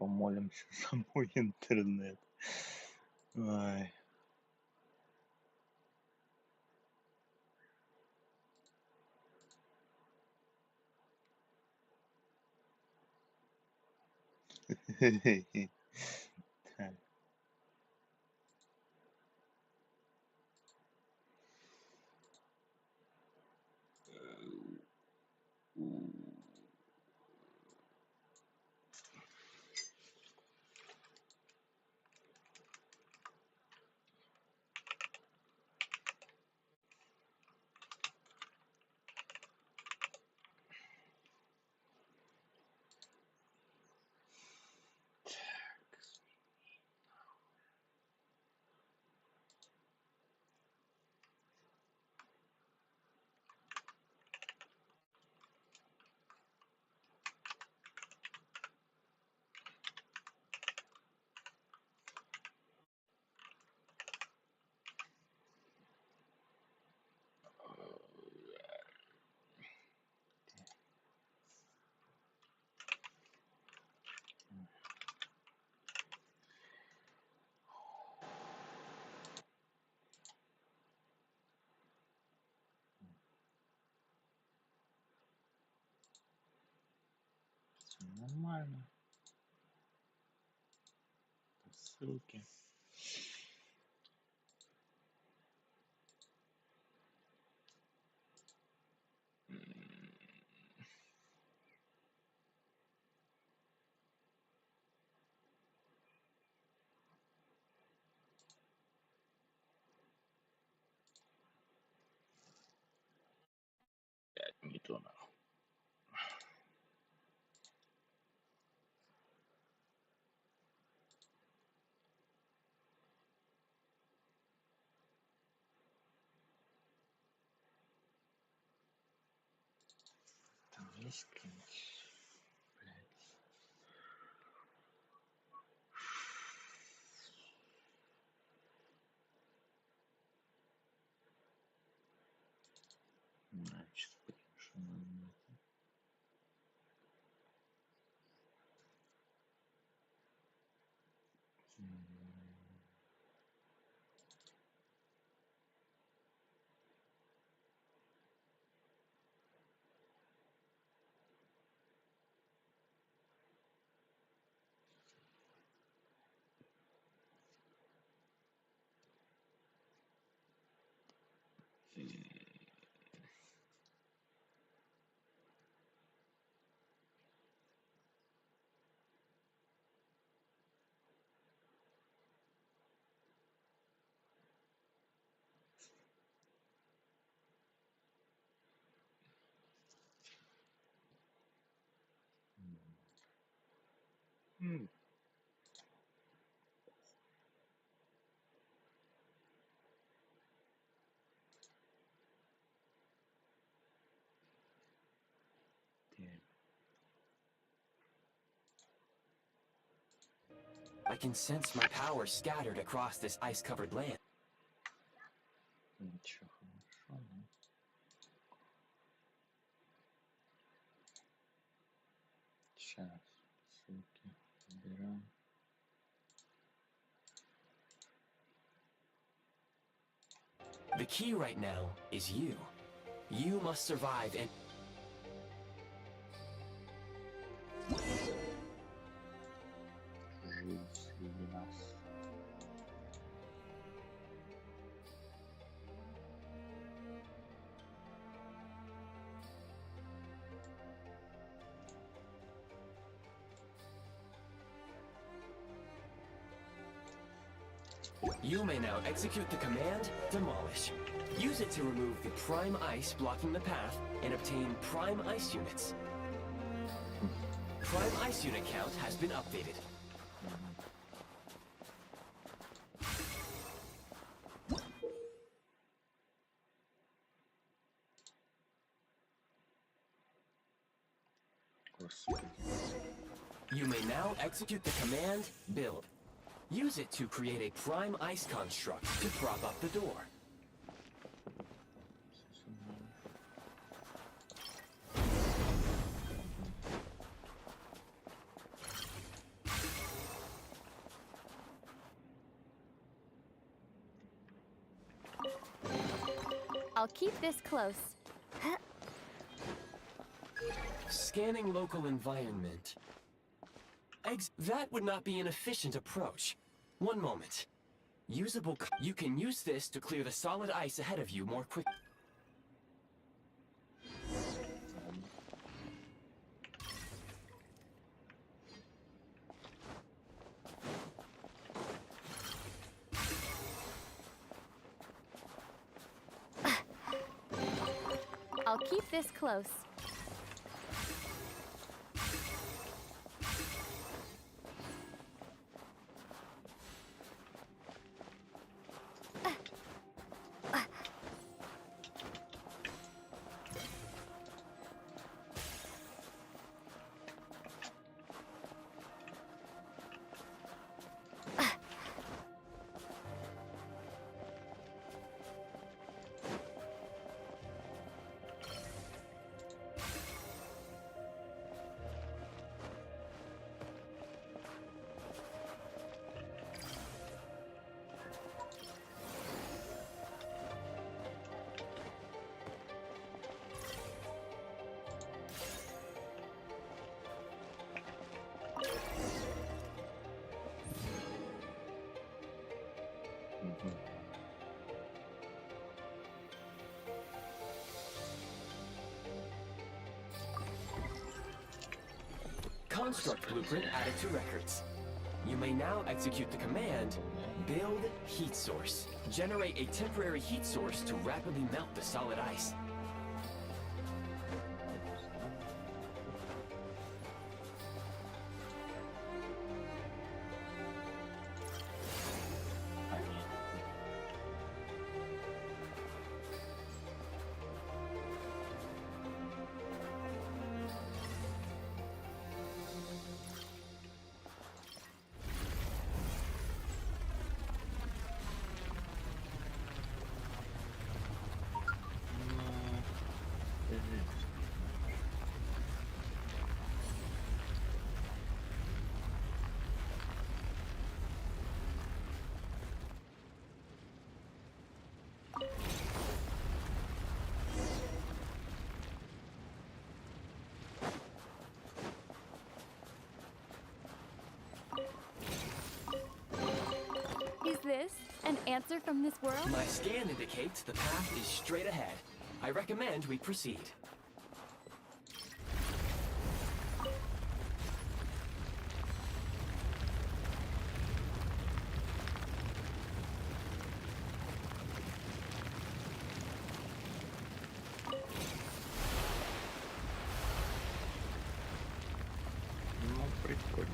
помолимся за мой интернет. Ай. Так. Всё нормально. По ссылке. Не то нахуй. Там есть кто-нибудь? Блядь. Значит, что надо. I can sense my power scattered across this ice-covered land. Ничего хорошо, да? Сейчас ссылки убираем. The key right now is you. You must survive and... Жить среди нас. You may now execute the command, Demolish. Use it to remove the prime ice blocking the path and obtain prime ice units. Prime ice unit count has been updated. Господи. You may now execute the command, Build. Use it to create a prime ice construct to prop up the door. I'll keep this close. Scanning local environment. That would not be an efficient approach. One moment. You can use this to clear the solid ice ahead of you more quickly. I'll keep this close. Construct blueprint added to records. You may now execute the command, build heat source. Generate a temporary heat source to rapidly melt the solid ice. Is this an answer from this world? My scan indicates the path is straight ahead. I recommend we proceed. Ну, прикольно.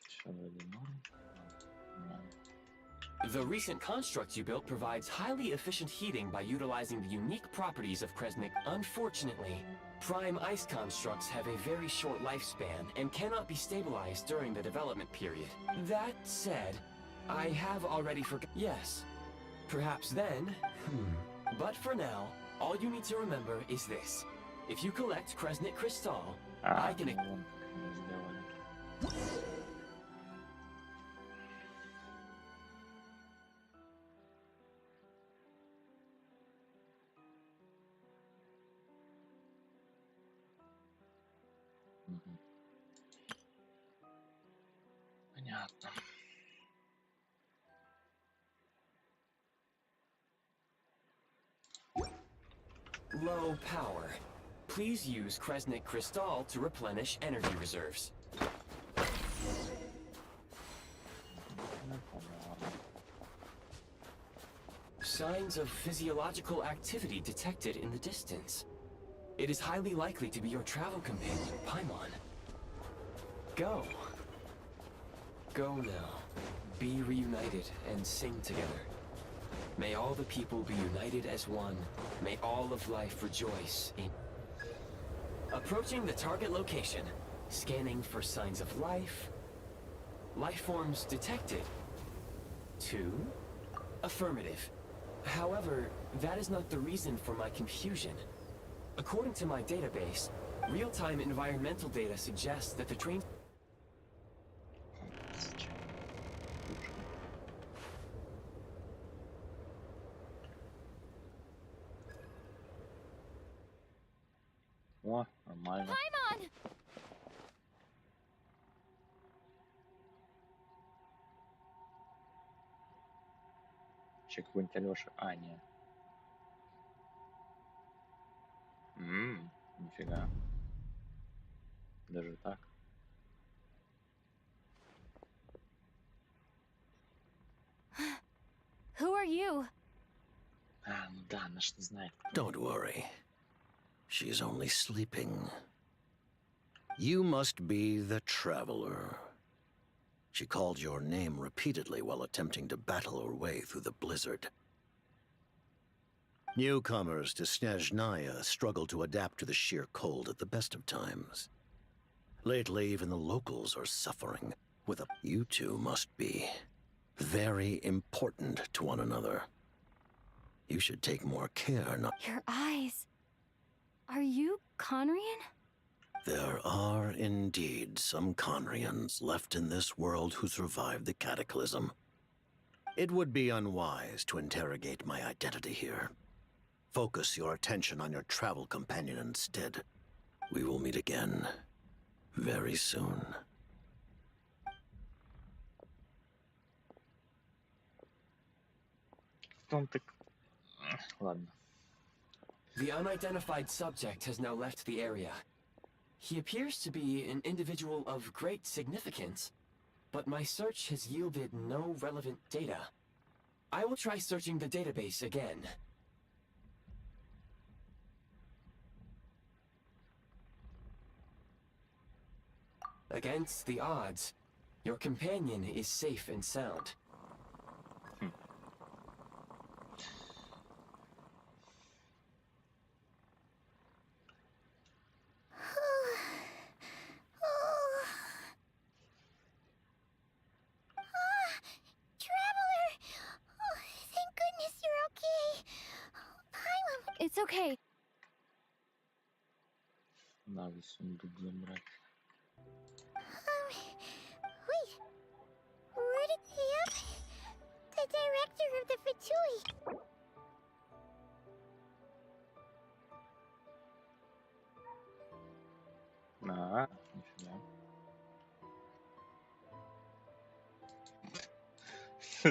Все вроде норм. The recent construct you built provides highly efficient heating by utilizing the unique properties of Kresnik. Unfortunately, prime ice constructs have a very short lifespan and cannot be stabilized during the development period. That said, I have already Yes, perhaps then. But for now, all you need to remember is this. If you collect Kresnik Crystal, I can... Вон как они сделали. Мгм. Понятно. Low power. Please use Kresnik Crystal to replenish energy reserves. Ну, понятно. Signs of physiological activity detected in the distance. It is highly likely to be your travel companion, Paimon. Go. Go now. be reunited and sing together. May all the people be united as one. May all of life rejoice in... Approaching the target location. Scanning for signs of life. Life forms detected. 2. Affirmative. However, that is not the reason for my confusion. According to my database, real-time environmental data suggests that the train... О, нормально. Paimon! Чекпоинт Алёши. А, нет. Нифига. Даже так. Who are you? А, ну да, она ж не знает. Don't worry. She's only sleeping. You must be the Traveler. She called your name repeatedly while attempting to battle her way through the blizzard. Newcomers to Snežnaya struggle to adapt to the sheer cold at the best of times. Lately, even the locals are suffering with a... You two must be very important to one another. You should take more care not... Your eyes. Are you Conrian? There are indeed some Conrians left in this world who survived the cataclysm. It would be unwise to interrogate my identity here. Focus your attention on your travel companion instead. We will meet again very soon. Он так... Ладно. The unidentified subject has now left the area. He appears to be an individual of great significance, but my search has yielded no relevant data. I will try searching the database again. Against the odds, your companion is safe and sound. Traveler! Oh, thank goodness you're okay. Paimon... It's okay. Надо сундук забрать. Wait. Where did... Yep. The director of the Fatui. А, нифига.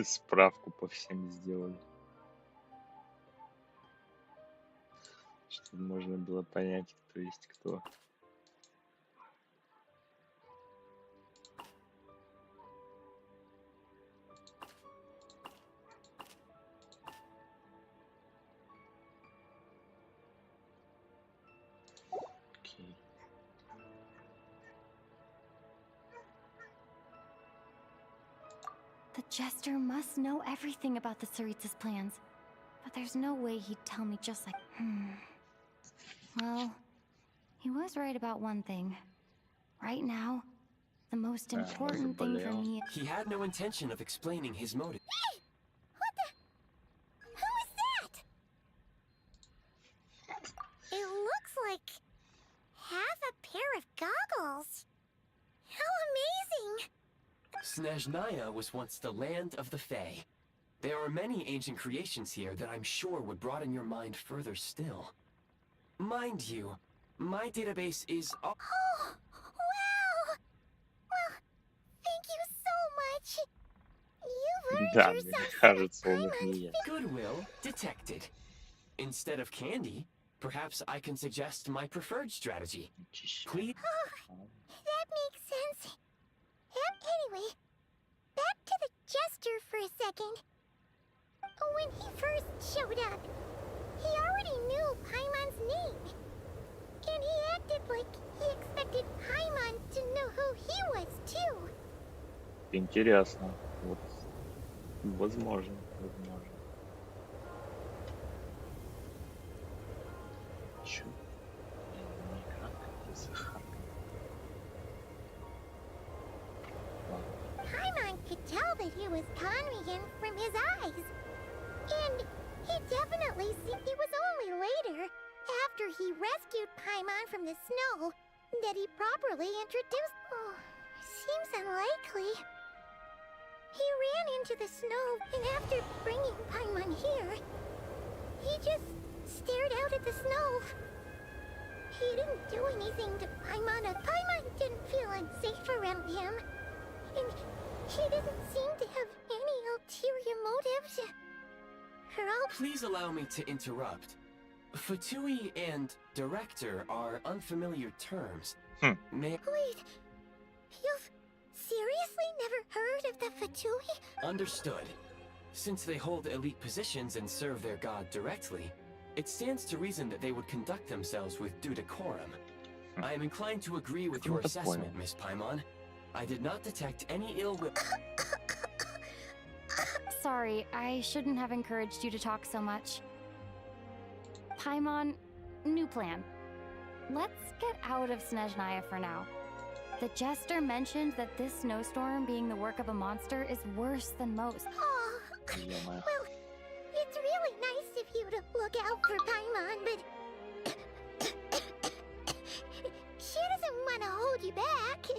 Справку по всем сделали. Чтобы можно было понять, кто есть кто. Окей. The Jester must know everything about the Tsaritsa's plans. But there's no way he'd tell me just like... Well, he was right about one thing. Right now, the most important thing for me... He had no intention of explaining his motive. Hey! What the... Who is that? It looks like... half a pair of goggles. How amazing! Snežnaya was once the land of the Fae. There are many ancient creations here that I'm sure would broaden your mind further still. Mind you, my database is... Oh, wow! Well, thank you so much. You've earned Да, мне yourself кажется, он их Paimon. не ест. Goodwill detected. Instead of candy, perhaps I can suggest my preferred strategy. Чище. Please... That makes sense. Yep, anyway, back to the Jester for a second. When he first showed up, he already knew Paimon's name. And he acted like he expected Paimon to know who he was, too. Интересно. Вот Возможно, возможно. Чё? Никак не захаркал. Ладно. Paimon could tell that he was Conrian from his eyes. And he definitely it was only later, after he rescued Paimon from the snow, that he properly introduced... Oh, seems unlikely. He ran into the snow, and after bringing Paimon here, he just stared out at the snow. He didn't do anything to Paimon. Paimon didn't feel unsafe around him. And he didn't seem to have any ulterior motives. Please allow me to interrupt. Fatui and director are unfamiliar terms. May Wait, you've seriously never heard of the Fatui? Understood. Since they hold elite positions and serve their god directly, it stands to reason that they would conduct themselves with due decorum. I am inclined to agree with your assessment, Miss Paimon. I did not detect any ill will. Sorry, I shouldn't have encouraged you to talk so much. Paimon, new plan. Let's get out of Snežная for now. The jester mentioned that this snowstorm being the work of a monster is worse than most. Oh, Yeah, my- well, it's really nice of you to look out for Paimon, but... she doesn't want to hold you back.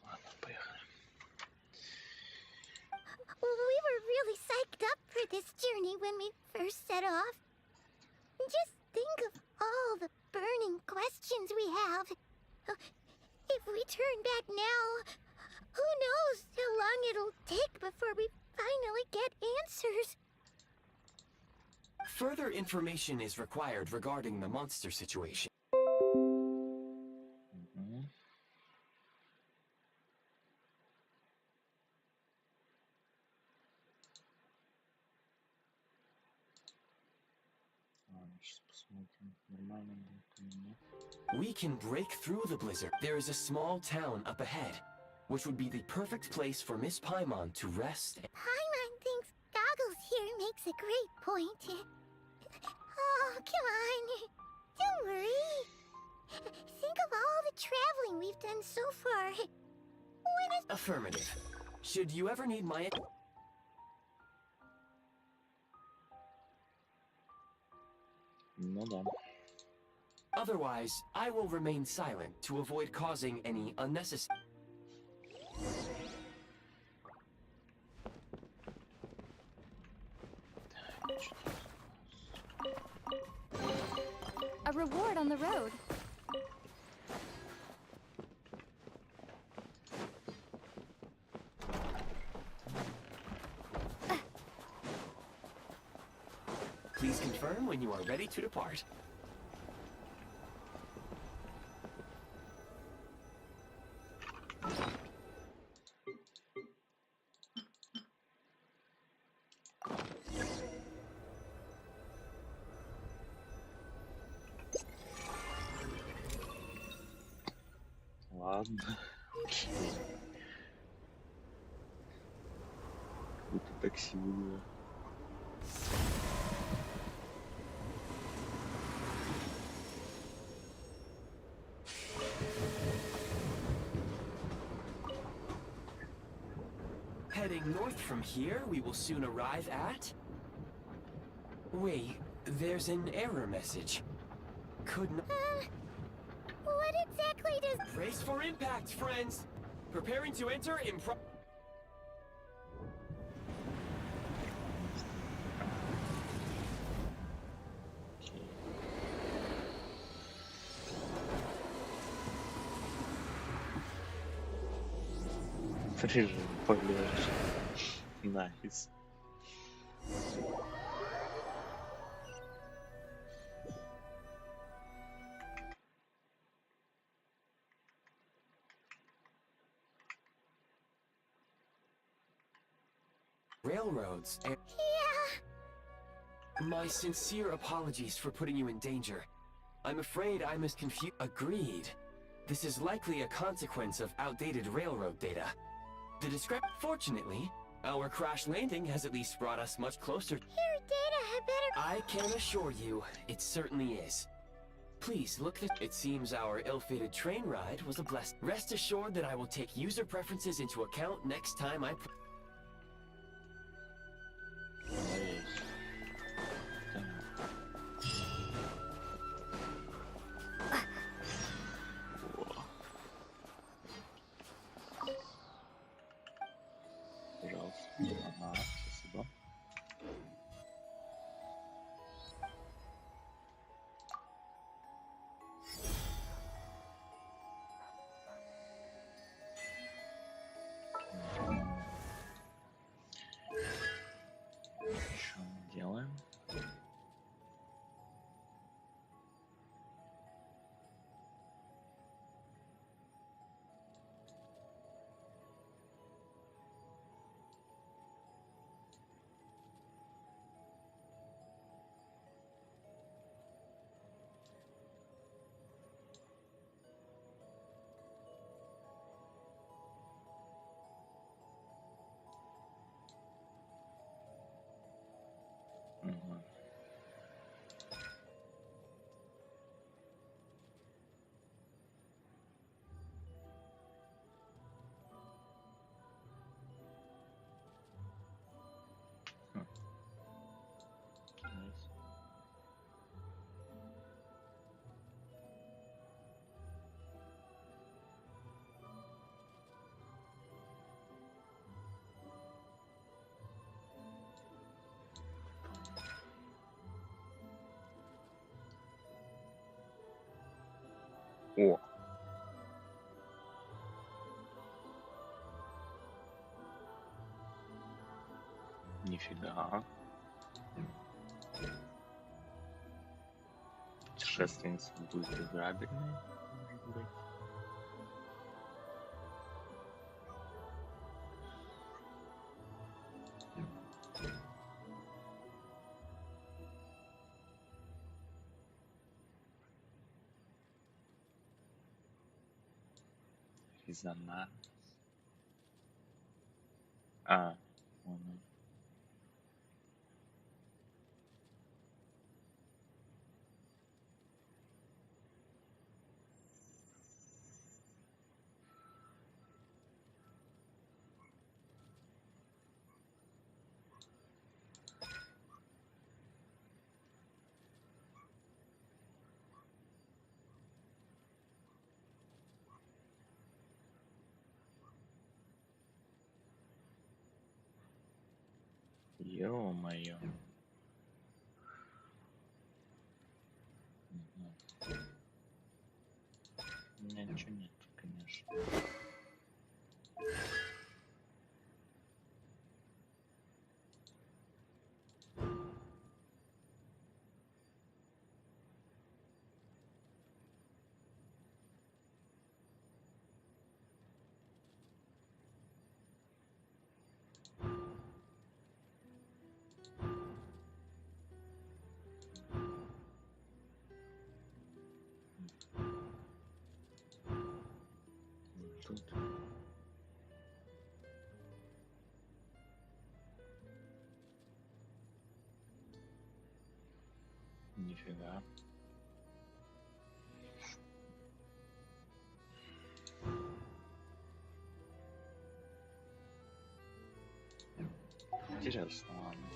Ладно, поехали. We were really psyched up for this journey when we first set off. Just think of all the burning questions we have. If we turn back now, who knows how long it'll take before we finally get answers. Further information is required regarding the monster situation. Мгм. Ладно, сейчас посмотрим, нормально будет или нет. We can break through the blizzard. There is a small town up ahead, which would be the perfect place for Miss Paimon to rest. Paimon thinks Goggles here makes a great point. Oh, come on. Don't worry. Think of all the traveling we've done so far. When is... Affirmative. Should you ever need my... Ну да. Otherwise, I will remain silent to avoid causing any unnecessary... A reward on the road. Please confirm when you are ready to depart. Ладно. Окей. Какое-то такси вызвал. Heading north from here, we will soon arrive at... Wait, there's an error message. Could not... What exactly does... Brace for impact, friends! Preparing to enter in Режим полежишь. Найс. Railroads and... Yeah. My sincere apologies for putting you in danger. I'm afraid I'm as confused. Agreed. This is likely a consequence of outdated railroad data. The Fortunately, our crash landing has at least brought us much closer. Your data had better. I can assure you, it certainly is. Please look this. It seems our ill-fated train ride was a blessing. Rest assured that I will take user preferences into account next time I... Надеюсь. О. Пожалуйста. Ага, спасибо. Что мы делаем? Мгм. Хм. Найс. О! Нифига. Путешественница будет играбельной, может быть. Резонанс. А, понял. Ё-моё. Мгм. У меня ничего нет, конечно. Тут нифига. Интересно, ладно.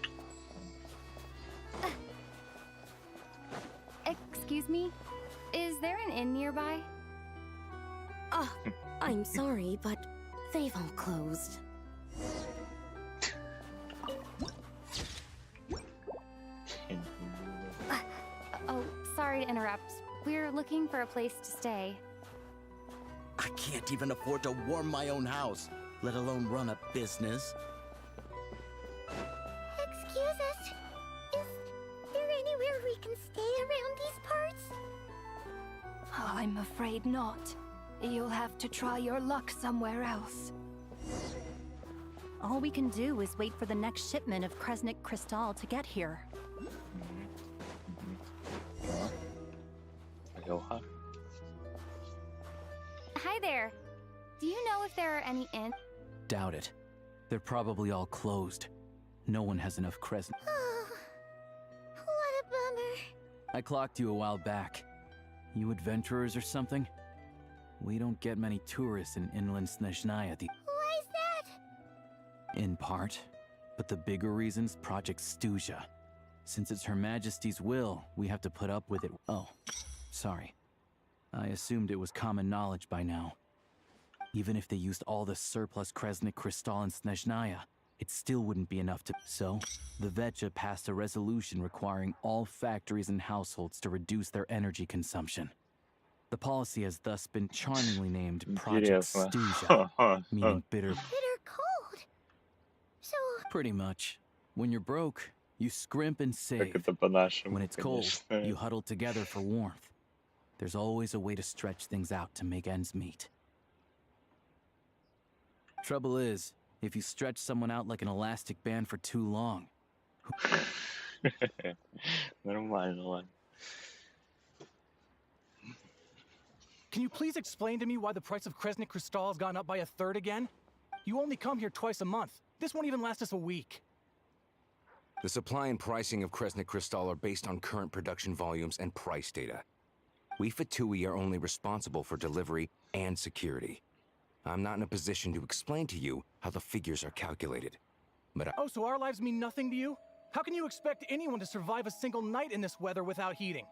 Excuse me? Is there an inn nearby? Oh, I'm sorry, but they've all closed. Oh, sorry to interrupt. We're looking for a place to stay. I can't even afford to warm my own house, let alone run a business. Excuse us. Is there anywhere we can stay around these parts? I'm afraid not. You'll have to try your luck somewhere else. All we can do is wait for the next shipment of Kresnik Crystal to get here. Aloha. Hi there. Do you know if there are any inns? Doubt it. They're probably all closed. No one has enough Kresnik. Oh, what a bummer. I clocked you a while back. You adventurers or something? We don't get many tourists in inland Snezhnaya. Why is that? In part. But the bigger reason's Project Stuja. Since it's Her Majesty's will, we have to put up with it. Oh, sorry. I assumed it was common knowledge by now. Even if they used all the surplus Kresnik Crystal in Snezhnaya, it still wouldn't be enough to... So, the Vecha passed a resolution requiring all factories and households to reduce their energy consumption. The policy has thus been charmingly named Project Интересно. Stuja, meaning bitter. Bitter cold. So, Pretty much. When you're broke, you scrimp and Как save. это по-нашему, When it's cold, конечно. you huddle together for warmth. There's always a way to stretch things out to make ends meet. Trouble is, if you stretch someone out like an elastic band for too long, Нормально, ладно. Can you please explain to me why the price of Kresnik Crystal has gone up by a third again? You only come here twice a month. This won't even last us a week. The supply and pricing of Kresnik Crystal are based on current production volumes and price data. We Fatui are only responsible for delivery and security. I'm not in a position to explain to you how the figures are calculated. But Oh, so our lives mean nothing to you? How can you expect anyone to survive a single night in this weather without heating?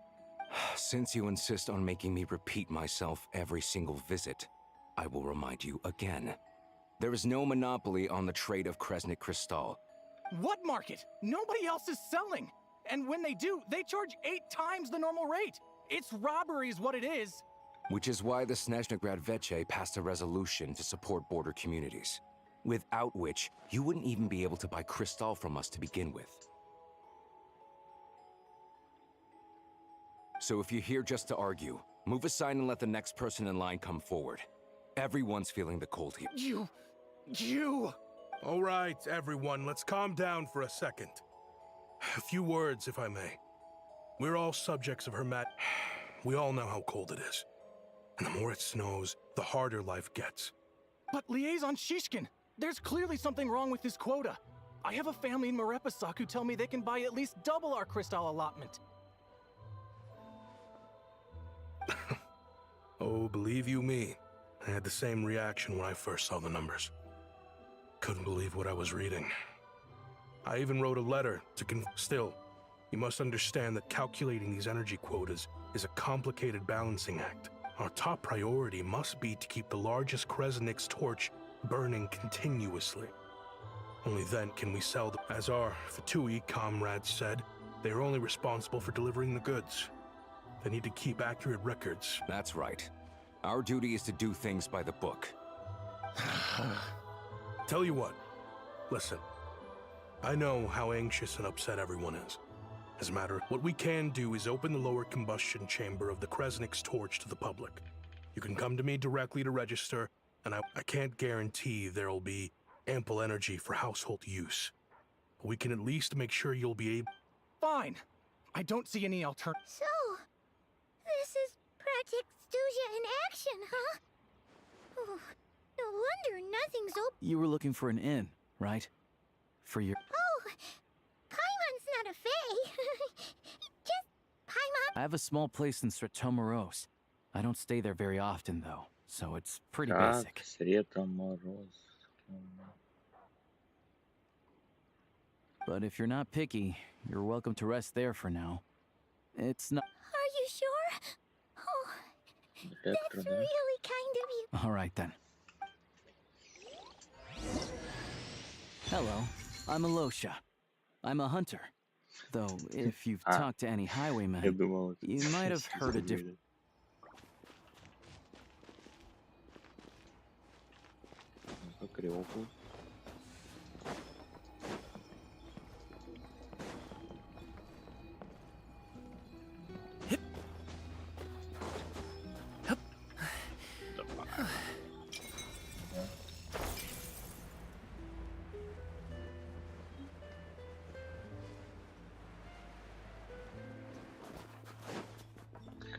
since you insist on making me repeat myself every single visit, I will remind you again. There is no monopoly on the trade of Kresnik Crystal. What market? Nobody else is selling. And when they do, they charge 8 times the normal rate. It's robbery is what it is. Which is why the Snezhnograd Veche passed a resolution to support border communities, without which you wouldn't even be able to buy crystal from us to begin with. So if you're here just to argue, move aside and let the next person in line come forward. Everyone's feeling the cold here. You! All right, everyone, let's calm down for a second. A few words, if I may. We're all subjects of her. We all know how cold it is. And the more it snows, the harder life gets. But Liaison Shishkin, there's clearly something wrong with this quota. I have a family in Marepasak who tell me they can buy at least double our crystal allotment. Oh, believe you me, I had the same reaction when I first saw the numbers. Couldn't believe what I was reading. I even wrote a letter to Still, you must understand that calculating these energy quotas is a complicated balancing act. Our top priority must be to keep the largest Kresnik's torch burning continuously. Only then can we sell them. As our Fatui comrades said, they are only responsible for delivering the goods. They need to keep accurate records. That's right. Our duty is to do things by the book. Tell you what, listen. I know how anxious and upset everyone is. As a matter of what we can do is open the lower combustion chamber of the Kresnik's torch to the public. You can come to me directly to register, and I can't guarantee there'll be ample energy for household use. But we can at least make sure you'll be able. Fine. I don't see any alternative. So, this is Project Stuja in action, huh? Oh, no wonder nothing's open. You were looking for an inn, right? For your... Oh, Paimon's not a fae. Just Paimon. I have a small place in Stratomoros. I don't stay there very often, though, so it's pretty Так, basic. Света, Мороз. But if you're not picky, you're welcome to rest there for now. It's not... Are you sure? Oh, Электро, that's да? really kind of you. All right, then. Hello, I'm Alosha. I'm a hunter. Though, if you've Ah. talked to any Я highwaymen, думал, это you might have heard a different... Сколько Приокул.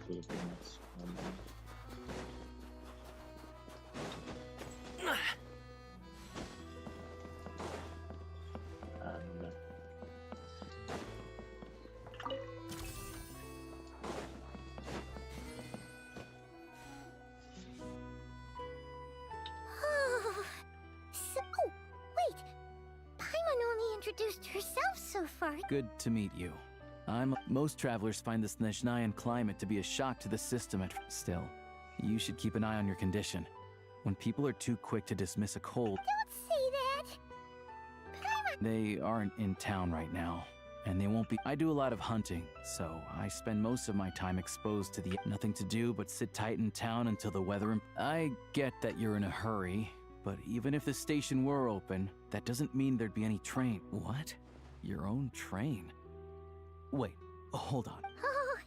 Филиппинец. Да. So, wait. Paimon only introduced herself so far. Good to meet you. Most travelers find the Snezhnayan climate to be a shock to the system still. You should keep an eye on your condition. When people are too quick to dismiss a cold, Don't say that. they aren't in town right now. And they won't be. I do a lot of hunting, so I spend most of my time exposed to the nothing to do but sit tight in town until the weather. I get that you're in a hurry, but even if the station were open, that doesn't mean there'd be any train. What? Your own train? Wait, hold on. Oh,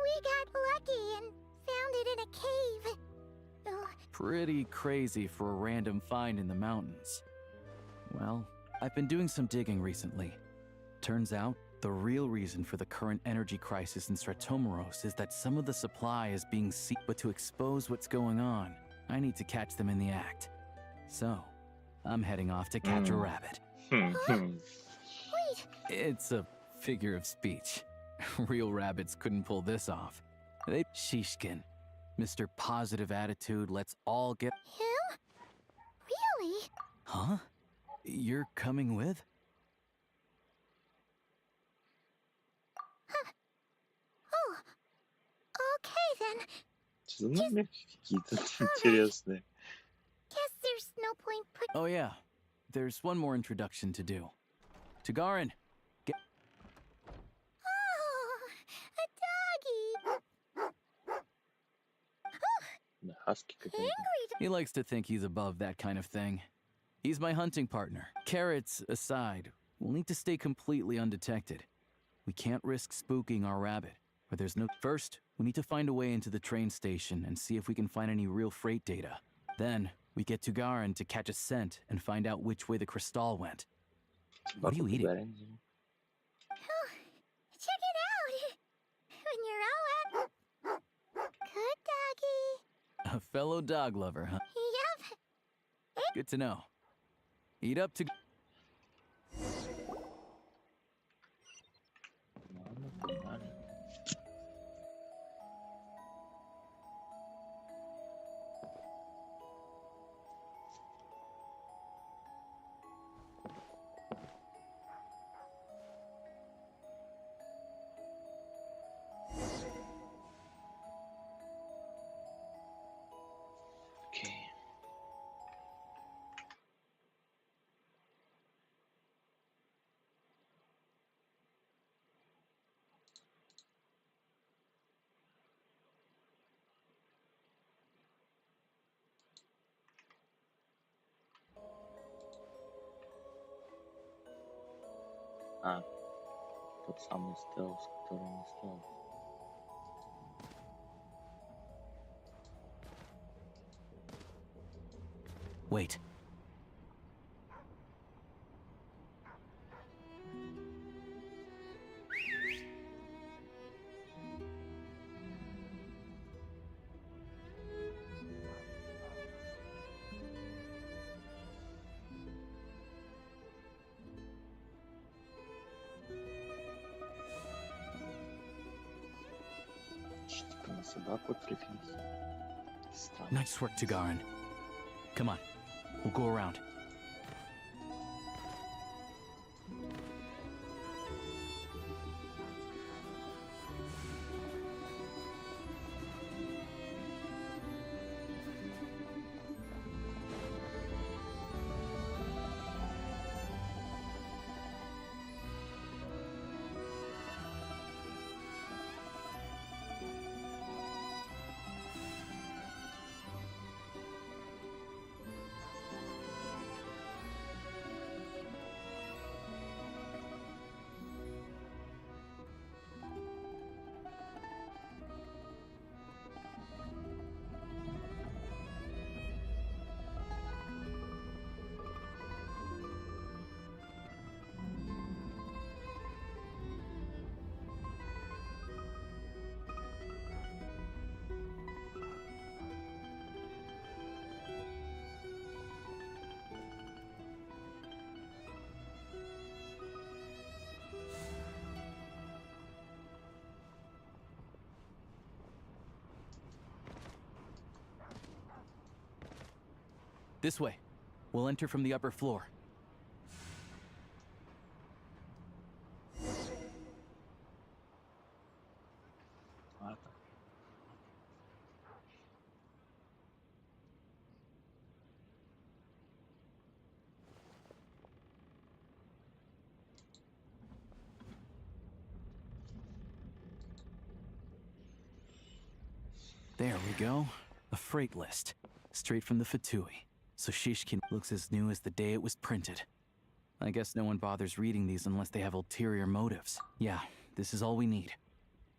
we got lucky and found it in a cave. Oh, Pretty crazy for a random find in the mountains. Well, I've been doing some digging recently. Turns out, the real reason for the current energy crisis in Stratomeros is that some of the supply is being seeped, but to expose what's going on, I need to catch them in the act. So, I'm heading off to catch a rabbit. wait. It's a figure of speech. Real rabbits couldn't pull this off. Shishkin. Mr. Positive Attitude, let's all get... Him? Really? Huh? You're coming with? Oh, okay then. Что за намеки какие-то интересные? Guess there's no point putting. Oh yeah, there's one more introduction to do. Tagarin, get... Oh, a doggy. Да, хаски какой-то. Angry He likes to think he's above that kind of thing. He's my hunting partner. Carrots aside, we'll need to stay completely undetected. We can't risk spooking our rabbit, but there's no... First, we need to find a way into the train station and see if we can find any real freight data. Then, we get to Garin to catch a scent and find out which way the crystal went. What are you eating? Oh, check it out. When you're all at... Good doggy. A fellow dog lover, huh? Yup. Good to know. Eat up to... Ладно, погнали. Окей. А, тот самый стелс, который не стелс. Wait. Что-то на собаку отвлеклись. Странно. Nice work, Tagarin. Come on, we'll go around. This way. We'll enter from the upper floor. Ладно. There we go. A freight list. Straight from the Fatui. So Shishkin looks as new as the day it was printed. I guess no one bothers reading these unless they have ulterior motives. Yeah, this is all we need.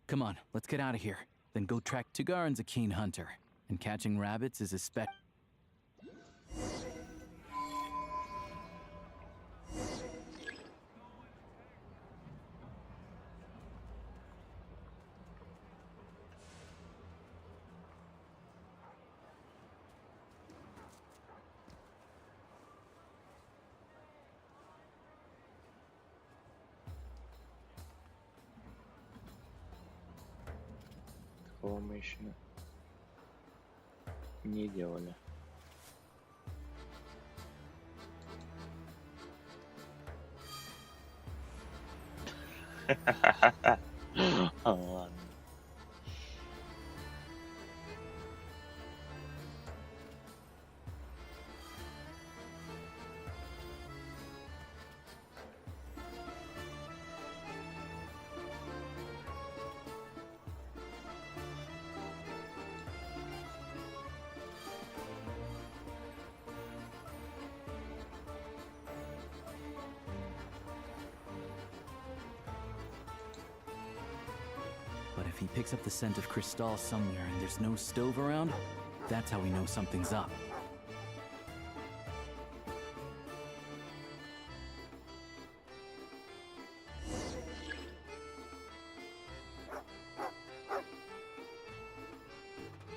Come on, let's get out of here. Then go track Tugarin's a keen hunter. And catching rabbits is a Такого мы еще не делали. Ладно. But if he picks up the scent of Cristal somewhere and there's no stove around, that's how we know something's up.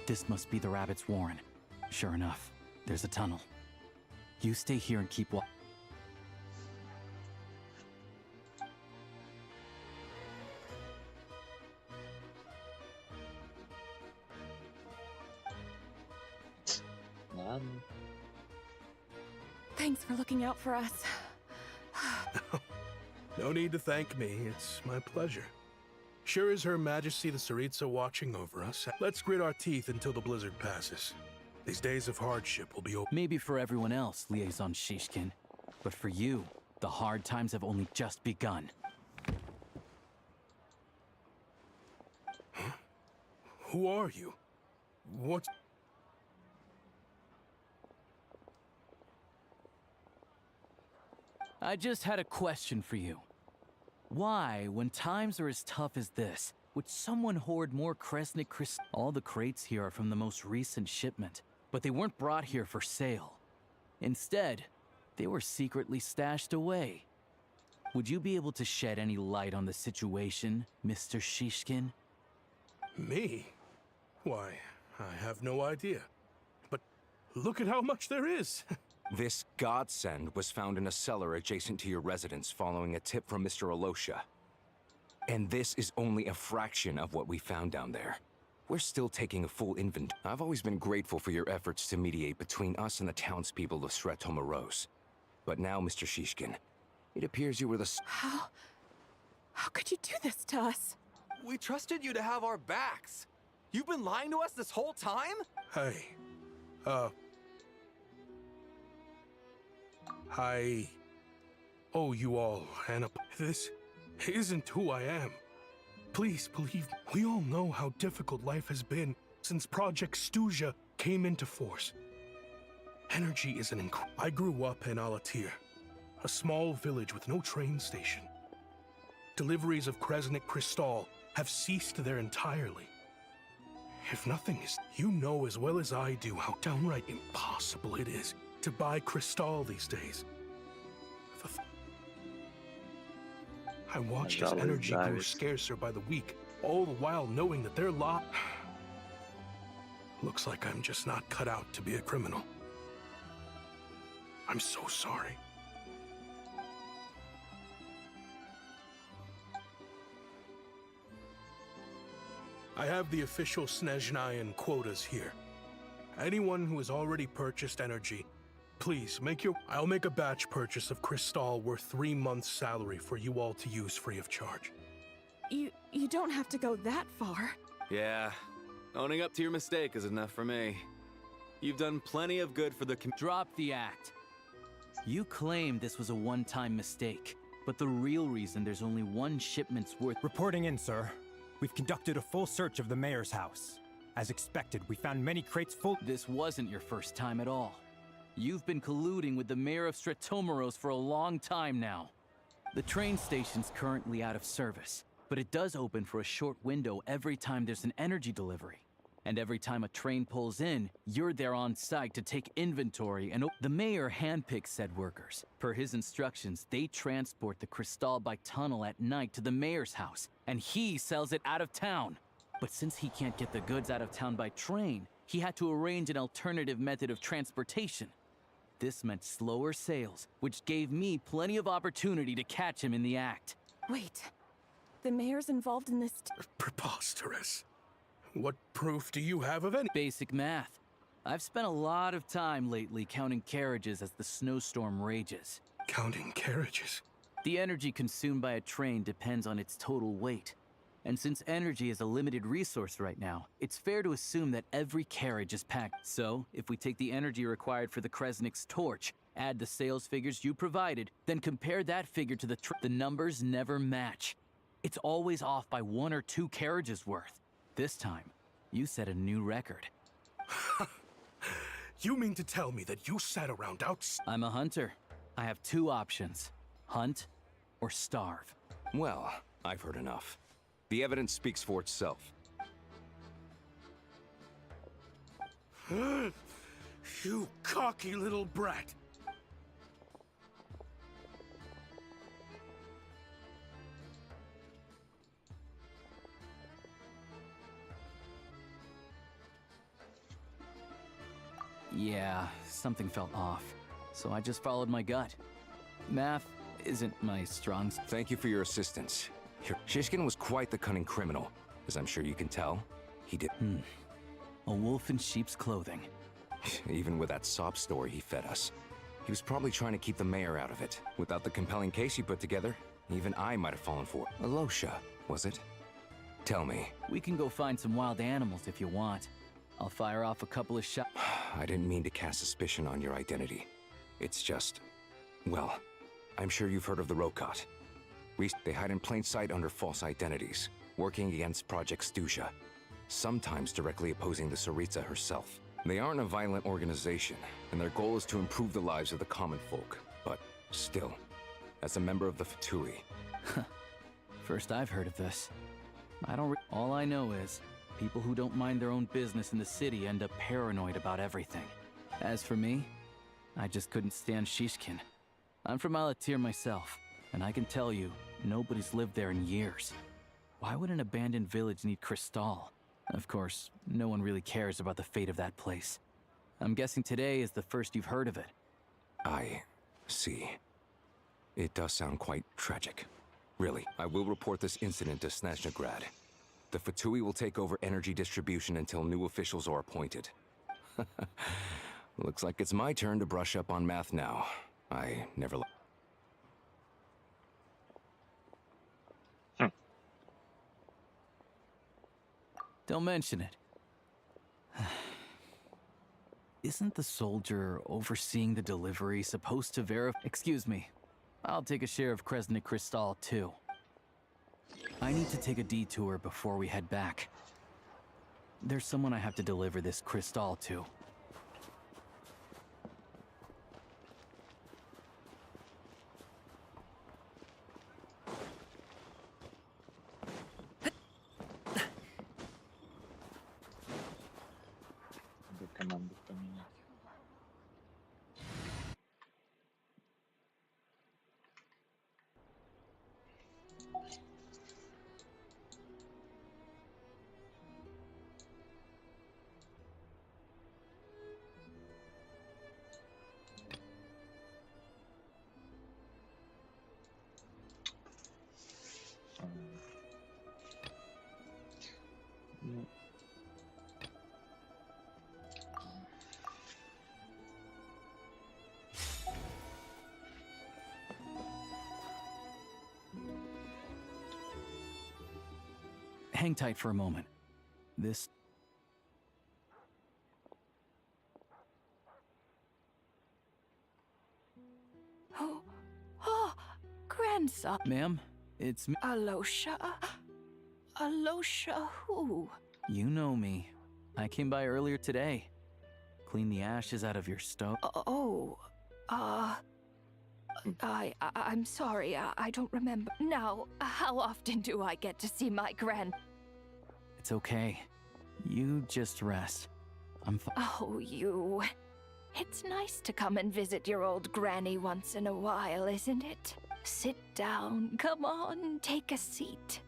This must be the rabbit's warren. Sure enough, there's a tunnel. You stay here and keep watch. Ладно. Thanks for looking out for us. No need to thank me. It's my pleasure. Sure is Her Majesty the Tsaritsa watching over us. Let's grit our teeth until the blizzard passes. These days of hardship will be over. Maybe for everyone else, Liaison Shishkin. But for you, the hard times have only just begun. Huh? Who are you? What? I just had a question for you. Why, when times are as tough as this, would someone hoard more Kresnik crystals? All the crates here are from the most recent shipment, but they weren't brought here for sale. Instead, they were secretly stashed away. Would you be able to shed any light on the situation, Mr. Shishkin? Me? Why, I have no idea. But look at how much there is. This godsend was found in a cellar adjacent to your residence following a tip from Mr. Alosha. And this is only a fraction of what we found down there. We're still taking a full inventory. I've always been grateful for your efforts to mediate between us and the townspeople of Sretomaros. But now, Mr. Shishkin, it appears you were the... How could you do this to us? We trusted you to have our backs. You've been lying to us this whole time? Hey, I owe you all an This isn't who I am. Please believe me. We all know how difficult life has been since Project Stuja came into force. Energy is an I grew up in Alatir, a small village with no train station. Deliveries of Kresnik Crystal have ceased there entirely. If nothing is, you know as well as I do how downright impossible it is to buy Crystal these days. I watch as energy grows scarcer by the week, all the while knowing that their lot... Looks like I'm just not cut out to be a criminal. I'm so sorry. I have the official Snežnayan quotas here. Anyone who has already purchased energy please, I'll make a batch purchase of crystal worth 3 months' salary for you all to use free of charge. You don't have to go that far. Yeah, owning up to your mistake is enough for me. You've done plenty of good for the Drop the act. You claim this was a one-time mistake, but the real reason there's only one shipment's worth— Reporting in, sir. We've conducted a full search of the mayor's house. As expected, we found many crates full— This wasn't your first time at all. You've been colluding with the mayor of Stratomeros for a long time now. The train station's currently out of service, but it does open for a short window every time there's an energy delivery. And every time a train pulls in, you're there on site to take inventory and— The mayor handpicks said workers. Per his instructions, they transport the crystal by tunnel at night to the mayor's house, and he sells it out of town. But since he can't get the goods out of town by train, he had to arrange an alternative method of transportation. This meant slower sales, which gave me plenty of opportunity to catch him in the act. Wait, the mayor's involved in this Preposterous. What proof do you have of any— Basic math. I've spent a lot of time lately counting carriages as the snowstorm rages. Counting carriages? The energy consumed by a train depends on its total weight. And since energy is a limited resource right now, it's fair to assume that every carriage is packed. So, if we take the energy required for the Kresnik's torch, add the sales figures you provided, then compare that figure to the numbers never match. It's always off by 1 or 2 carriages worth. This time, you set a new record. You mean to tell me that you sat around I'm a hunter. I have 2 options. Hunt or starve. Well, I've heard enough. The evidence speaks for itself. You cocky little brat! Yeah, something felt off. So I just followed my gut. Math isn't my strong— Thank you for your assistance. Shishkin was quite the cunning criminal, as I'm sure you can tell. He did— A wolf in sheep's clothing. Even with that sob story he fed us. He was probably trying to keep the mayor out of it. Without the compelling case you put together, even I might have fallen for it. Alosha, was it? Tell me. We can go find some wild animals if you want. I'll fire off a couple of shots. I didn't mean to cast suspicion on your identity. It's just— well, I'm sure you've heard of the Rokot. They hide in plain sight under false identities, working against Project Stuzha, sometimes directly opposing the Tsaritsa herself. They aren't a violent organization, and their goal is to improve the lives of the common folk. But still, as a member of the Fatui— First I've heard of this. All I know is, people who don't mind their own business in the city end up paranoid about everything. As for me, I just couldn't stand Shishkin. I'm from Alatir myself, and I can tell you, nobody's lived there in years. Why would an abandoned village need crystal? Of course, no one really cares about the fate of that place. I'm guessing today is the first you've heard of it. I see. It does sound quite tragic. Really, I will report this incident to Snezhnegrad. The Fatui will take over energy distribution until new officials are appointed. Looks like it's my turn to brush up on math now. I never— Don't mention it. Isn't the soldier overseeing the delivery supposed to verify— Excuse me. I'll take a share of Kresnik Crystal, too. I need to take a detour before we head back. There's someone I have to deliver this crystal to. hang tight for a moment. This... Oh, grandson. Ma'am, it's me. Alosha? Alosha who? You know me. I came by earlier today. Clean the ashes out of your stove. I'm sorry, I don't remember. Now, how often do I get to see my grand... It's okay. You just rest. I'm fine. Oh, you. It's nice to come and visit your old granny once in a while, isn't it? Sit down. Come on, take a seat.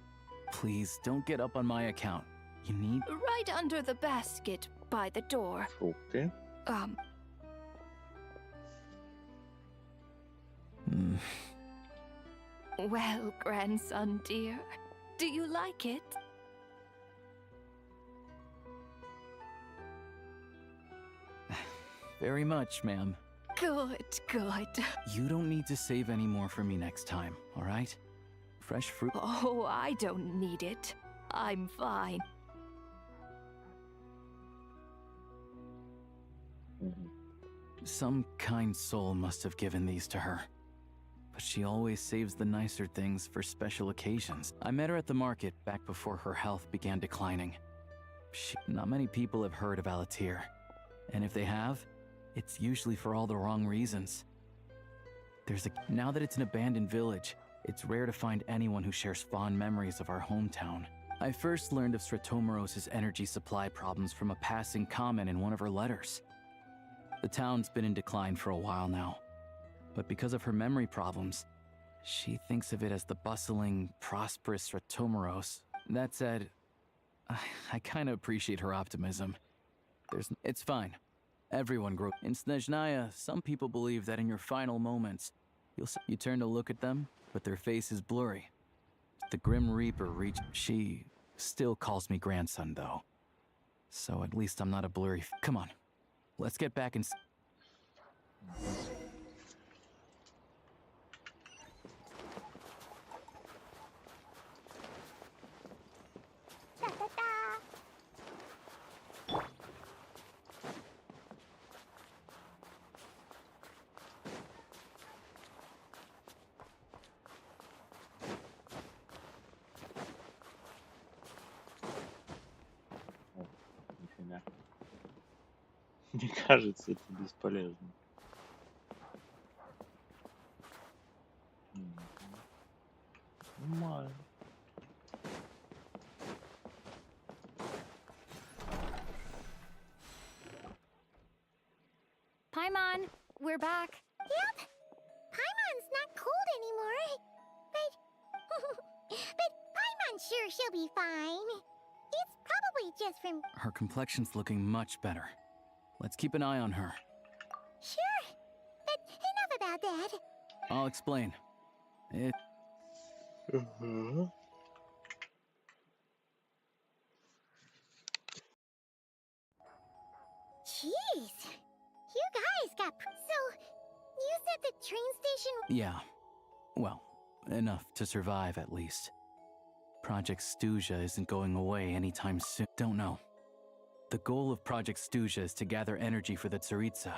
Please, don't get up on my account. You need... Right under the basket by the door. Okay. Well, grandson dear, do you like it? Very much, ma'am. Good, good. You don't need to save any more for me next time, all right? Fresh fruit... Oh, I don't need it. I'm fine. Some kind soul must have given these to her. But she always saves the nicer things for special occasions. I met her at the market back before her health began declining. Not many people have heard of Alatir. And if they have, it's usually for all the wrong reasons. Now that it's an abandoned village, it's rare to find anyone who shares fond memories of our hometown. I first learned of Stratomoros's energy supply problems from a passing comment in one of her letters. The town's been in decline for a while now, but because of her memory problems, she thinks of it as the bustling, prosperous Stratomoros. That said, I kinda appreciate her optimism. It's fine. Everyone grows. In Snežnaya, some people believe that in your final moments, you turn to look at them, but their face is blurry. The Grim Reaper She still calls me grandson, though. So at least I'm not a blurry Come on. Let's get back and... Мне кажется, это бесполезно. Нормально. Paimon, we're back. Yep. Paimon's not cold anymore. But Paimon's sure she'll be fine. It's probably just from... Her complexion's looking much better. Let's keep an eye on her. Sure. But enough about that. I'll explain. Jeez. You guys got... So, you said the train station... Yeah. Well, enough to survive at least. Project Stuja isn't going away anytime soon. Don't know. The goal of Project Stuja is to gather energy for the Tsaritsa,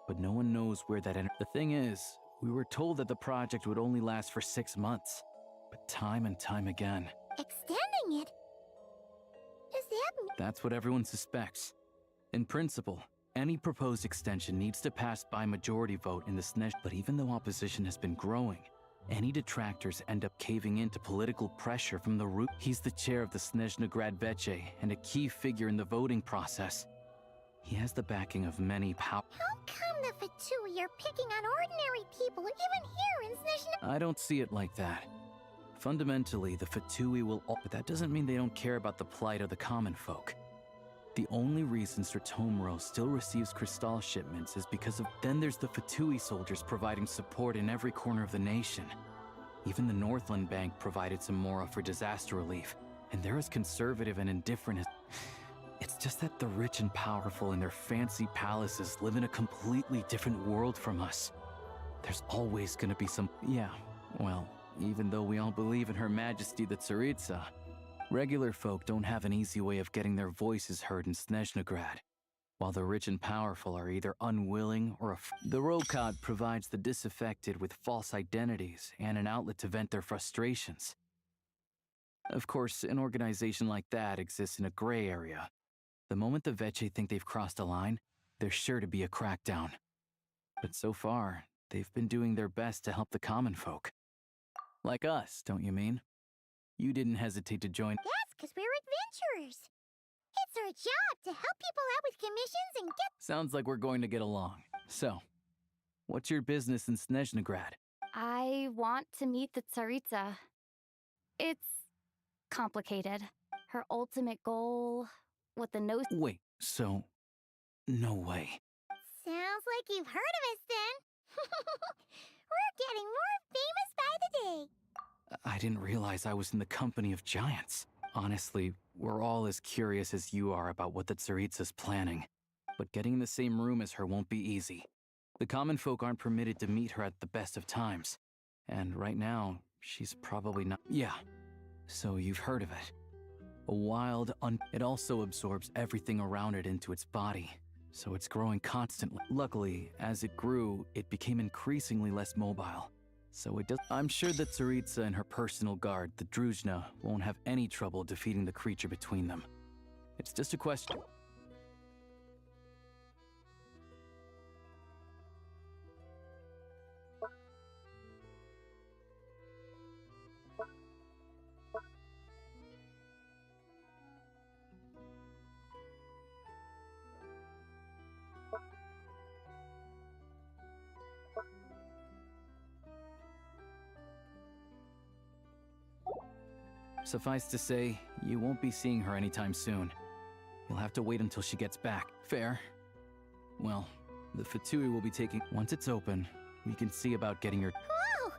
but no one knows where that energy... The thing is, we were told that the project would only last for 6 months, but time and time again... Extending it? Does that mean... That's what everyone suspects. In principle, any proposed extension needs to pass by majority vote in the Snej... But even though opposition has been growing, any detractors end up caving into political pressure from the root. He's the chair of the Snezhna Grad Veche and a key figure in the voting process. He has the backing of many How come the Fatui are picking on ordinary people even here in Snezhna? I don't see it like that. Fundamentally, the Fatui will all... But that doesn't mean they don't care about the plight of the common folk. The only reason Stratomoros still receives Crystal shipments is because of... Then there's the Fatui soldiers providing support in every corner of the nation. Even the Northland Bank provided some Mora for disaster relief, and they're as conservative and indifferent as... It's just that the rich and powerful in their fancy palaces live in a completely different world from us. There's always gonna be some... Yeah, well, even though we all believe in Her Majesty the Tsaritsa, Regular folk don't have an easy way of getting their voices heard in Snezhnegrad, while the rich and powerful are either unwilling or The Rokad provides the disaffected with false identities and an outlet to vent their frustrations. Of course, an organization like that exists in a gray area. The moment the Veche think they've crossed a line, there's sure to be a crackdown. But so far, they've been doing their best to help the common folk. Like us, don't you mean? You didn't hesitate to join. Yes, because we're adventurers. It's our job to help people out with commissions and get... Sounds like we're going to get along. So, what's your business in Snezhnegrad? I want to meet the Tsaritsa. It's complicated. Her ultimate goal, what the no... Wait, so... no way. Sounds like you've heard of us then. We're getting more famous by the day. I didn't realize I was in the company of giants. Honestly, we're all as curious as you are about what the Tsaritsa's planning. But getting in the same room as her won't be easy. The common folk aren't permitted to meet her at the best of times. And right now, she's probably not... Yeah, so you've heard of it. A wild, It also absorbs everything around it into its body, so it's growing constantly. Luckily, as it grew, it became increasingly less mobile. So it does. I'm sure that Tsaritsa and her personal guard, the Druzhna, won't have any trouble defeating the creature between them. It's just a question. Suffice to say, you won't be seeing her anytime soon. You'll have to wait until she gets back. Fair. Well, the Fatui will be taking... Once it's open, we can see about getting her... Whoa!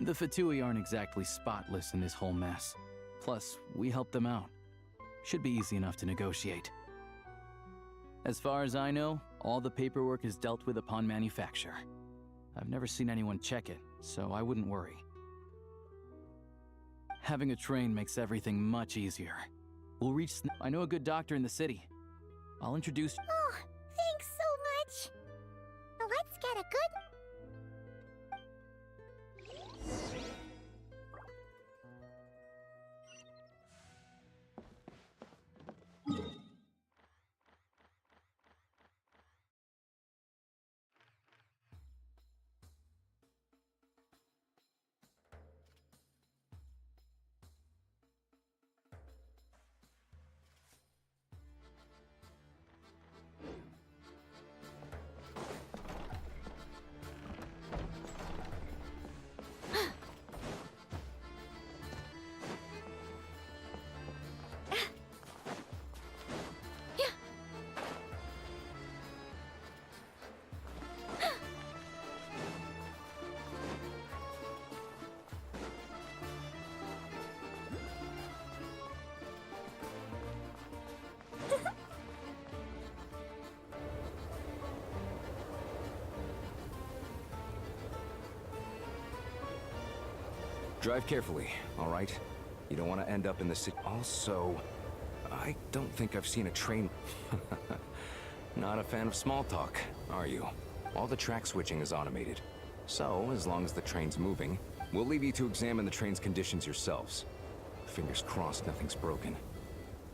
The Fatui aren't exactly spotless in this whole mess. Plus, we helped them out. Should be easy enough to negotiate. As far as I know, all the paperwork is dealt with upon manufacture. I've never seen anyone check it, so I wouldn't worry. Having a train makes everything much easier. We'll reach... I know a good doctor in the city. I'll introduce... Oh, thanks so much. Now let's get a good... Drive carefully, all right? You don't want to end up in the city. Also, I don't think I've seen a train... Not a fan of small talk, are you? All the track switching is automated. So, as long as the train's moving, we'll leave you to examine the train's conditions yourselves. Fingers crossed nothing's broken.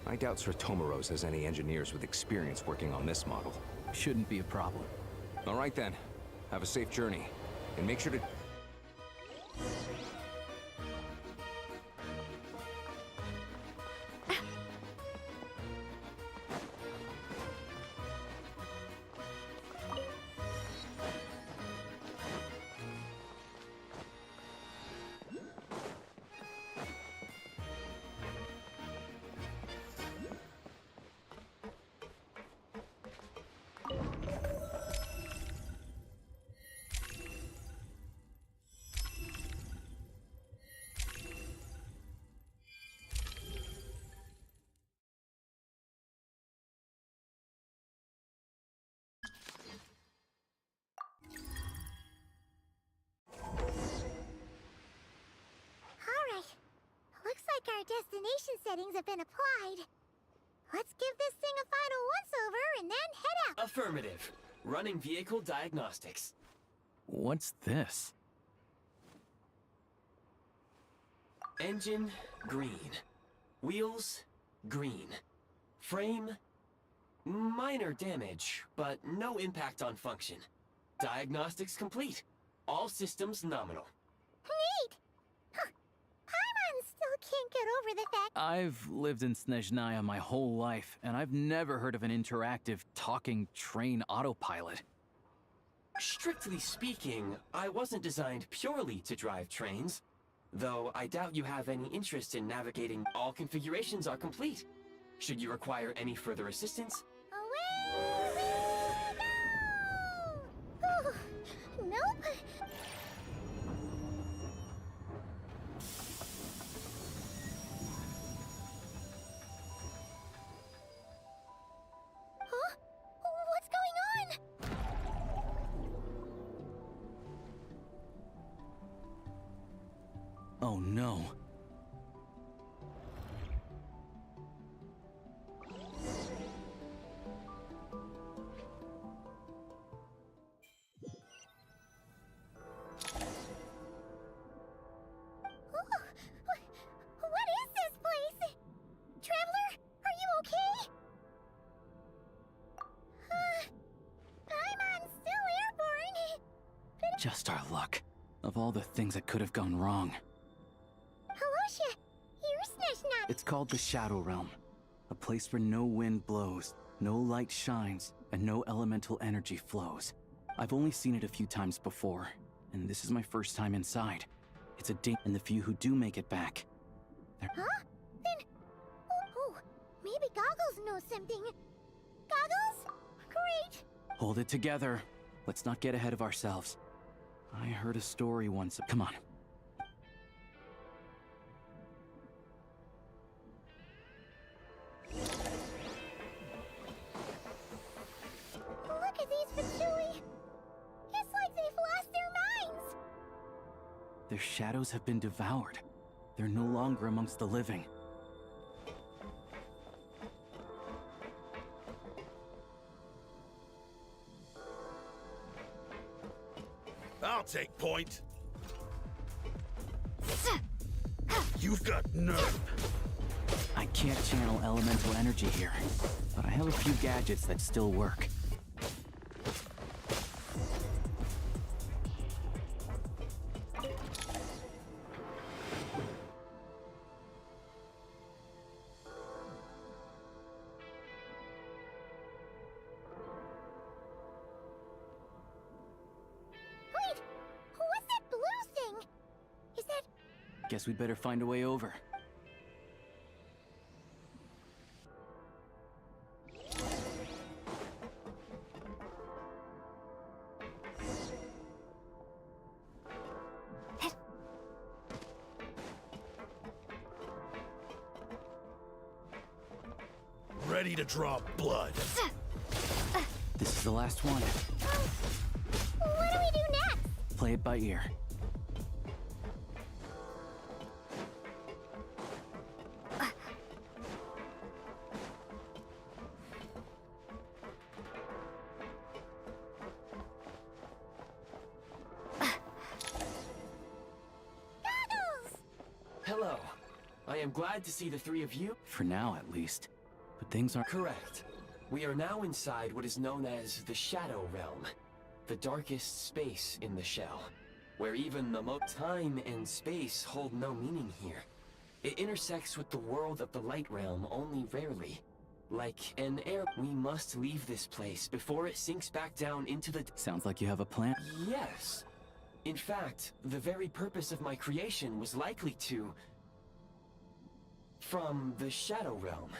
I doubt Sir Tomaros has any engineers with experience working on this model. Shouldn't be a problem. All right then. Have a safe journey. And make sure to... like our destination settings have been applied. Let's give this thing a final once-over and then head out. Affirmative. Running vehicle diagnostics. What's this? Engine, green. Wheels, green. Frame, minor damage, but no impact on function. Diagnostics complete. All systems nominal. Neat! Huh. Paimon still can't get over the fact I've lived in Snezhnaya my whole life, and I've never heard of an interactive, talking train autopilot. Strictly speaking, I wasn't designed purely to drive trains. Though I doubt you have any interest in navigating. All configurations are complete. Should you require any further assistance? away we go! Nope. Huh? What's going on? Oh no. What is this place? Traveler, are you okay? Paimon's still airborne. Just our luck. Of all the things that could have gone wrong. Halosha, you're Snezhnaya. It's called the Shadow Realm. A place where no wind blows, no light shines, and no elemental energy flows. I've only seen it a few times before, and this is my first time inside. It's a date, and the few who do make it back. Huh? Then... Oh, maybe Goggles knows something. Goggles? Great. Hold it together. Let's not get ahead of ourselves. I heard a story once. Come on. Look at these Fatui. It's like they've lost their minds. Their shadows have been devoured. They're no longer amongst the living. I'll take point. You've got nerve. I can't channel elemental energy here, but I have a few gadgets that still work. Wait, what's that blue thing? Is that... Guess we'd better find a way over. Ready to draw blood. This is the last one. What do we do next? Play it by ear. Goggles! Hello. I am glad to see the three of you. For now, at least. But things aren't... Correct. We are now inside what is known as the Shadow Realm, the darkest space in the shell, where even the time and space hold no meaning here. It intersects with the world of the Light Realm only rarely. Like an air, we must leave this place before it sinks back down into the... Sounds like you have a plan. Yes. In fact, the very purpose of my creation was likely to... From the Shadow Realm.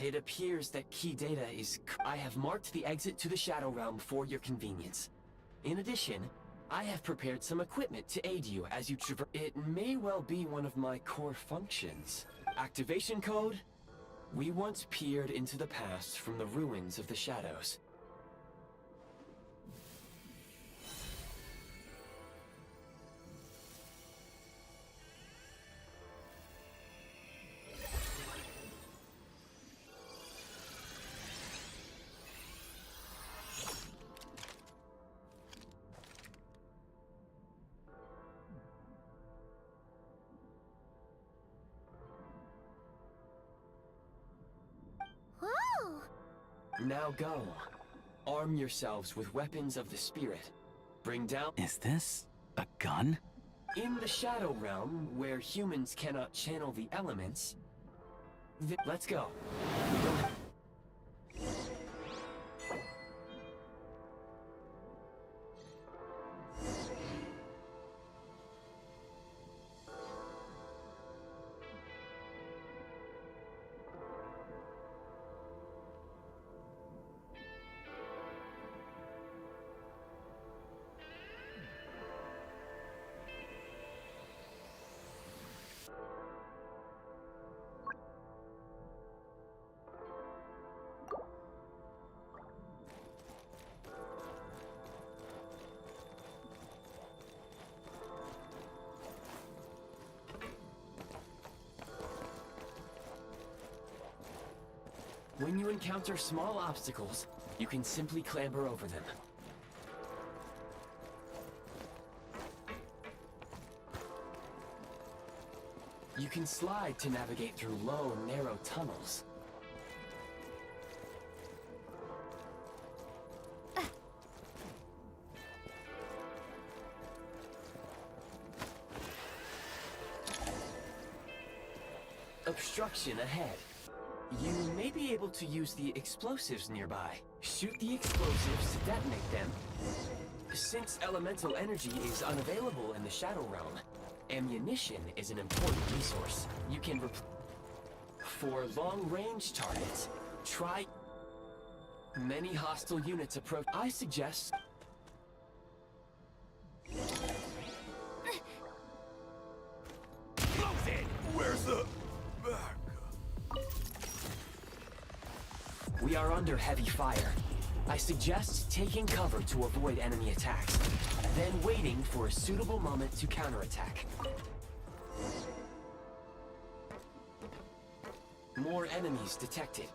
It appears that key data is... I have marked the exit to the Shadow Realm for your convenience. In addition, I have prepared some equipment to aid you as you traverse. It may well be one of my core functions. Activation code? We once peered into the past from the ruins of the shadows. Now go. Arm yourselves with weapons of the spirit. Bring down... Is this a gun? In the Shadow Realm, where humans cannot channel the elements... Let's go. We don't... When you encounter small obstacles, you can simply clamber over them. You can slide to navigate through low, narrow tunnels. Obstruction ahead. You may be able to use the explosives nearby. Shoot the explosives to detonate them. Since elemental energy is unavailable in the Shadow Realm, ammunition is an important resource. You can for long-range targets, try... Many hostile units approach... I suggest... Close it! Where's the... We are under heavy fire. I suggest taking cover to avoid enemy attacks, then waiting for a suitable moment to counterattack. More enemies detected.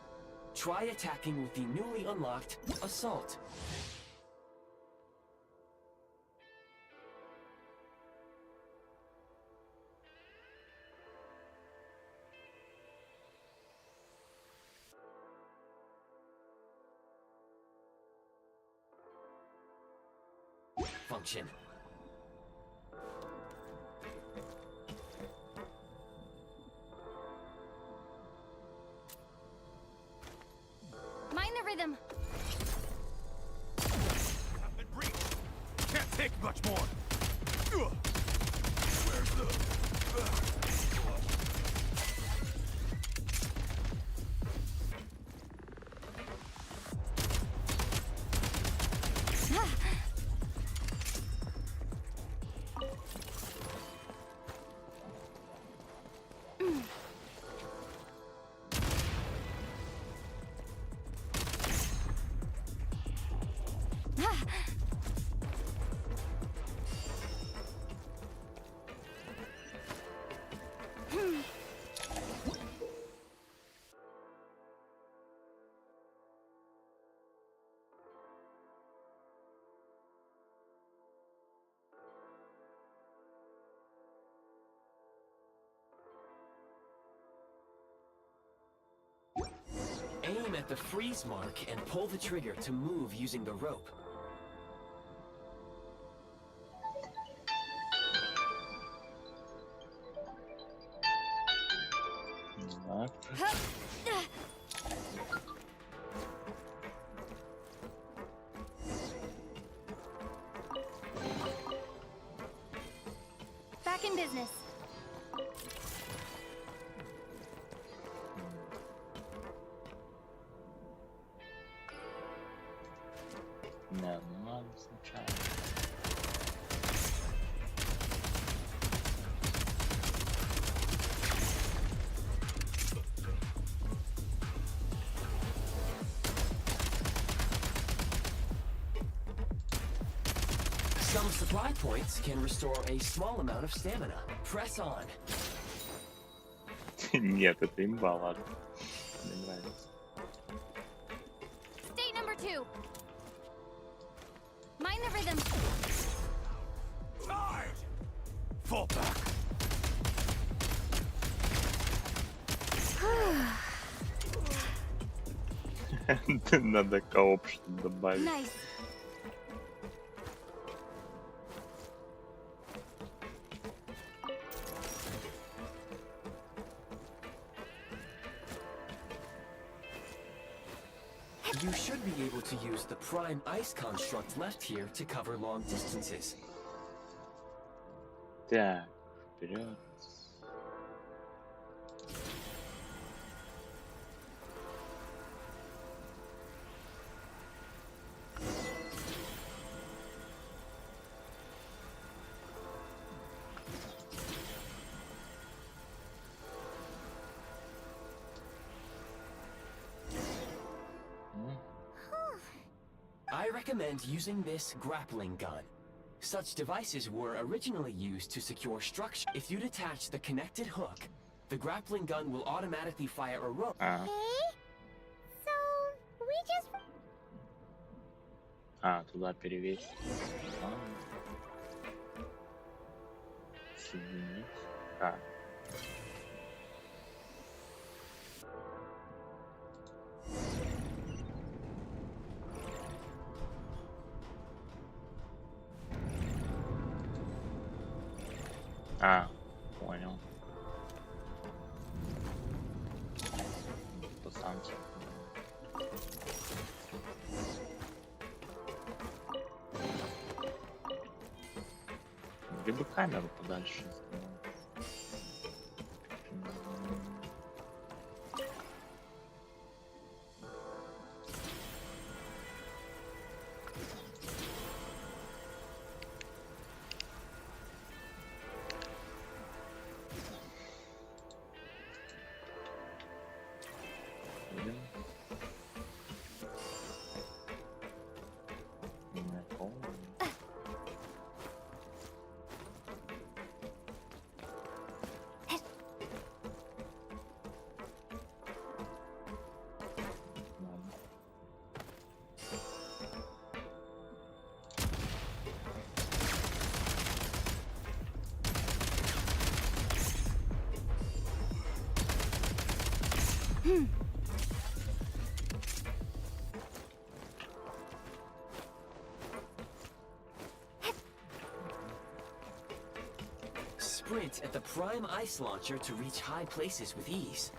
Try attacking with the newly unlocked Assault. Function. Mind the rhythm. Can't take much more. Where's the... Aim at the freeze mark and pull the trigger to move using the rope. Back in business. Не, ну надо сначала. Some supply points can restore a small amount of stamina. Press on. Нет, это имба, ладно. Мне нравится. State number 2. Mind the rhythm. Tired! Fall back. Надо кооп что-то добавить. Nice. You should be able to use the prime ice construct left here to cover long distances. Так, вперед. I recommend using this grappling gun. Such devices were originally used to secure structure. If you detach the connected hook, the grappling gun will automatically fire a rope. Okay. So, we just... Туда перевесить. Соединить. Понял. Пацанки. Либо камеру подальше сделать. Sprint at the prime ice launcher to reach high places with ease.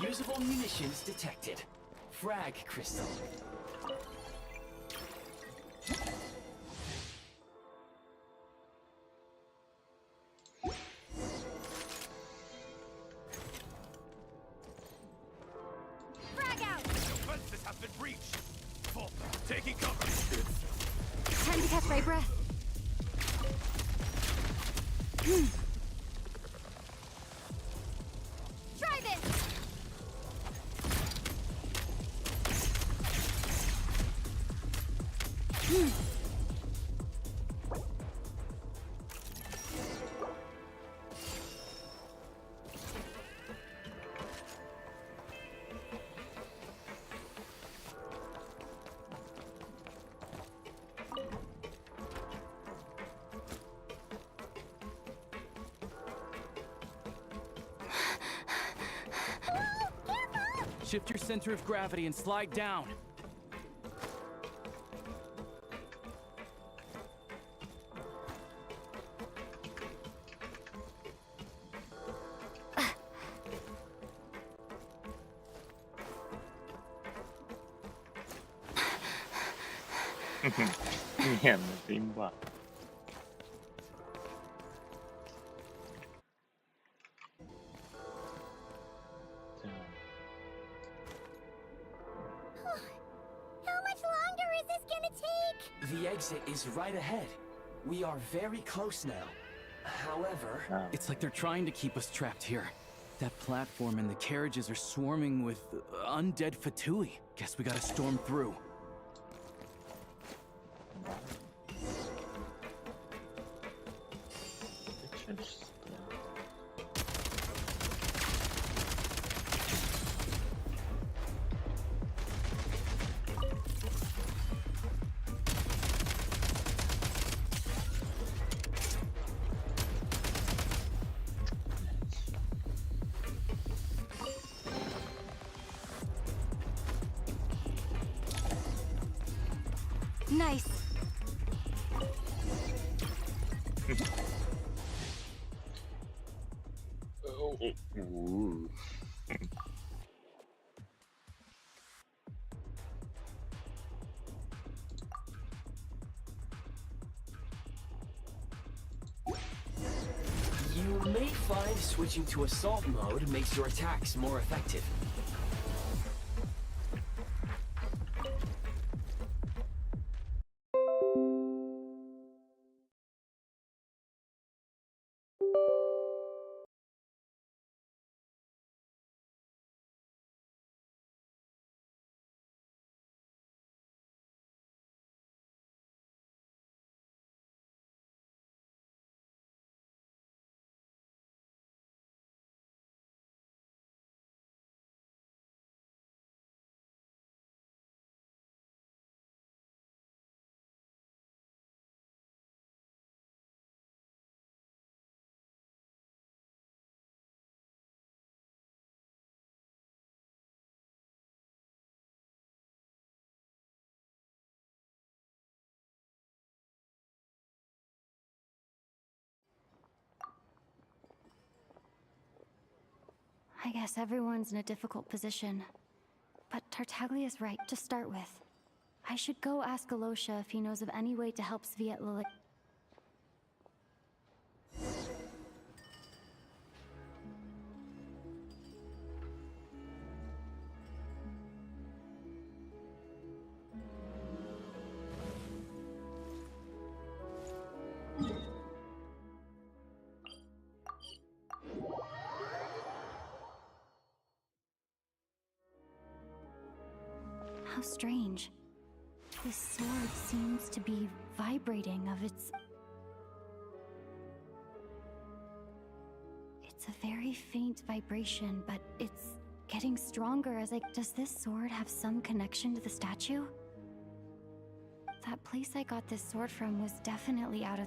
Usable munitions detected. Frag crystal. Frag out! Defenses have been breached. Full. Taking cover. Time to catch my breath. Try this! Shift your center of gravity and slide down. Не, ну это имба. How much longer is this gonna take? The exit is right ahead. We are very close now. However... It's like they're trying to keep us trapped here. That platform and the carriages are swarming with undead Fatui. Guess we gotta storm through. just Nice. Ooh. You may find switching to assault mode makes your attacks more effective. I guess everyone's in a difficult position. But Tartaglia's right to start with. I should go ask Alosha if he knows of any way to help Svietlilik. How strange. This sword seems to be vibrating of its... It's a very faint vibration, but it's getting stronger as I... Does this sword have some connection to the statue? That place I got this sword from was definitely out of...